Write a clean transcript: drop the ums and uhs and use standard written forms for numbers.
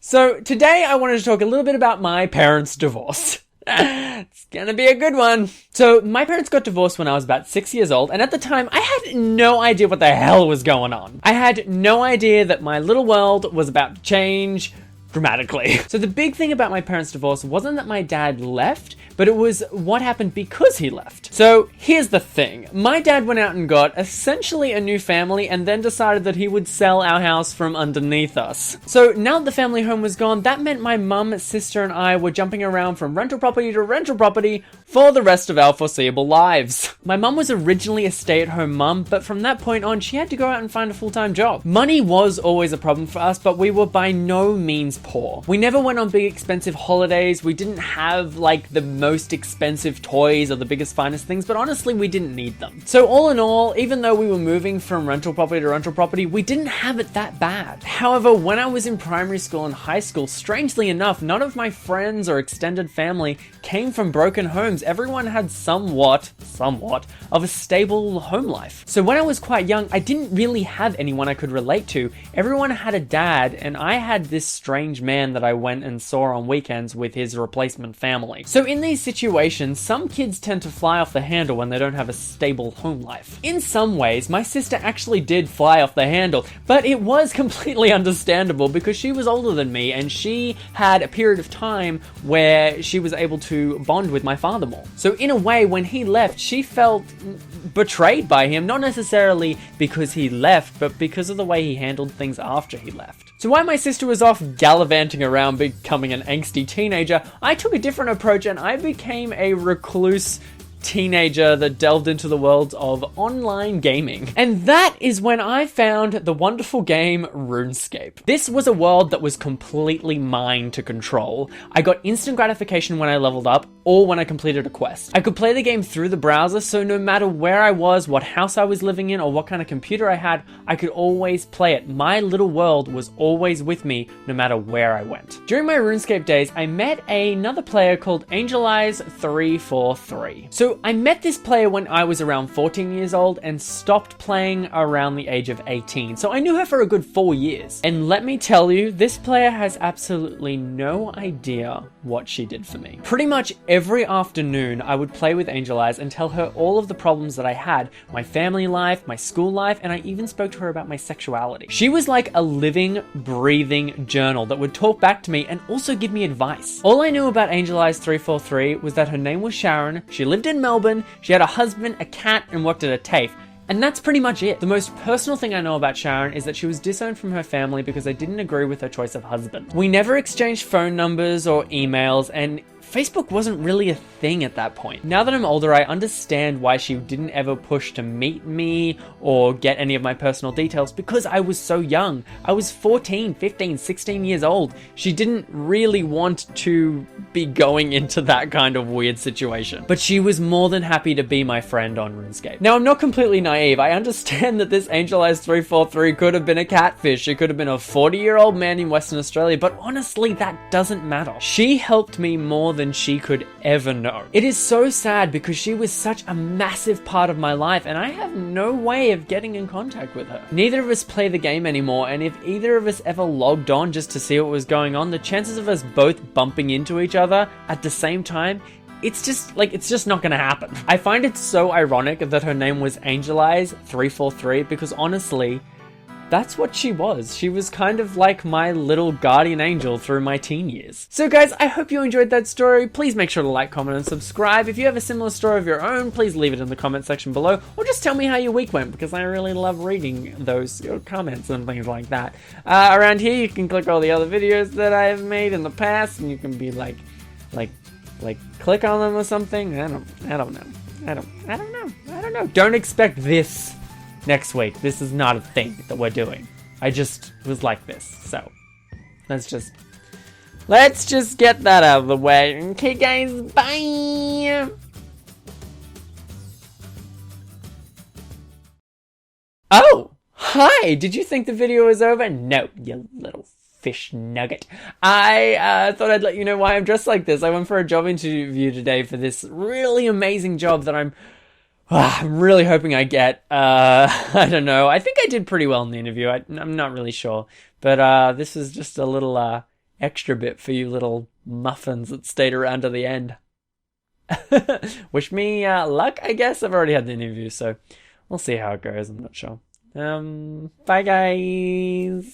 So today I wanted to talk a little bit about my parents' divorce. It's gonna be a good one. So my parents got divorced when I was about 6 years old, and at the time I had no idea what the hell was going on. I had no idea that my little world was about to change dramatically. So the big thing about my parents' divorce wasn't that my dad left, but it was what happened because he left. So here's the thing. My dad went out and got essentially a new family and then decided that he would sell our house from underneath us. So now that the family home was gone, that meant my mum, sister, and I were jumping around from rental property to rental property for the rest of our foreseeable lives. My mum was originally a stay-at-home mum, but from that point on, she had to go out and find a full-time job. Money was always a problem for us, but we were by no means poor. We never went on big expensive holidays. We didn't have like the most expensive toys or the biggest finest things, but honestly we didn't need them. So all in all, even though we were moving from rental property to rental property, we didn't have it that bad. However, when I was in primary school and high school, strangely enough, none of my friends or extended family came from broken homes. Everyone had somewhat of a stable home life. So when I was quite young, I didn't really have anyone I could relate to. Everyone had a dad, and I had this strange man that I went and saw on weekends with his replacement family. So in these situations, some kids tend to fly off the handle when they don't have a stable home life. In some ways, my sister actually did fly off the handle, but it was completely understandable because she was older than me and she had a period of time where she was able to bond with my father more. So in a way, when he left, she felt betrayed by him, not necessarily because he left, but because of the way he handled things after he left. So while my sister was off gallivanting around becoming an angsty teenager, I took a different approach and I became a recluse teenager that delved into the world of online gaming. And that is when I found the wonderful game Runescape. This was a world that was completely mine to control. I got instant gratification when I leveled up or when I completed a quest. I could play the game through the browser, so no matter where I was, what house I was living in, or what kind of computer I had, I could always play it. My little world was always with me no matter where I went. During my Runescape days, I met another player called AngelEyes343. So I met this player when I was around 14 years old and stopped playing around the age of 18. So I knew her for a good 4 years. And let me tell you, this player has absolutely no idea what she did for me. Pretty much every afternoon, I would play with Angel Eyes and tell her all of the problems that I had, my family life, my school life, and I even spoke to her about my sexuality. She was like a living, breathing journal that would talk back to me and also give me advice. All I knew about Angel Eyes 343 was that her name was Sharon, she lived in Melbourne, she had a husband, a cat, and worked at a TAFE. And that's pretty much it. The most personal thing I know about Sharon is that she was disowned from her family because they didn't agree with her choice of husband. We never exchanged phone numbers or emails, and Facebook wasn't really a thing at that point. Now that I'm older, I understand why she didn't ever push to meet me or get any of my personal details because I was so young. I was 14, 15, 16 years old. She didn't really want to be going into that kind of weird situation. But she was more than happy to be my friend on RuneScape. Now, I'm not completely naive. I understand that this Angel Eyes 343 could have been a catfish. It could have been a 40-year-old man in Western Australia, but honestly, that doesn't matter. She helped me more than she could ever know. It is so sad because she was such a massive part of my life and I have no way of getting in contact with her. Neither of us play the game anymore, and if either of us ever logged on just to see what was going on, the chances of us both bumping into each other at the same time, it's just not gonna happen. I find it so ironic that her name was Angel Eyes 343 because honestly, that's what she was. She was kind of like my little guardian angel through my teen years. So guys, I hope you enjoyed that story. Please make sure to like, comment, and subscribe. If you have a similar story of your own, please leave it in the comment section below, or just tell me how your week went, because I really love reading those comments and things like that. Around here, you can click all the other videos that I've made in the past, and you can be like, click on them or something. I don't know. Don't expect this next week. This is not a thing that we're doing. I just was like this, so let's just get that out of the way. Okay guys, bye! Oh! Hi! Did you think the video was over? No, you little fish nugget. I thought I'd let you know why I'm dressed like this. I went for a job interview today for this really amazing job that I'm really hoping I get. I don't know. I think I did pretty well in the interview. I'm not really sure. But this is just a little extra bit for you little muffins that stayed around to the end. Wish me luck, I guess. I've already had the interview, so we'll see how it goes. I'm not sure. Bye, guys.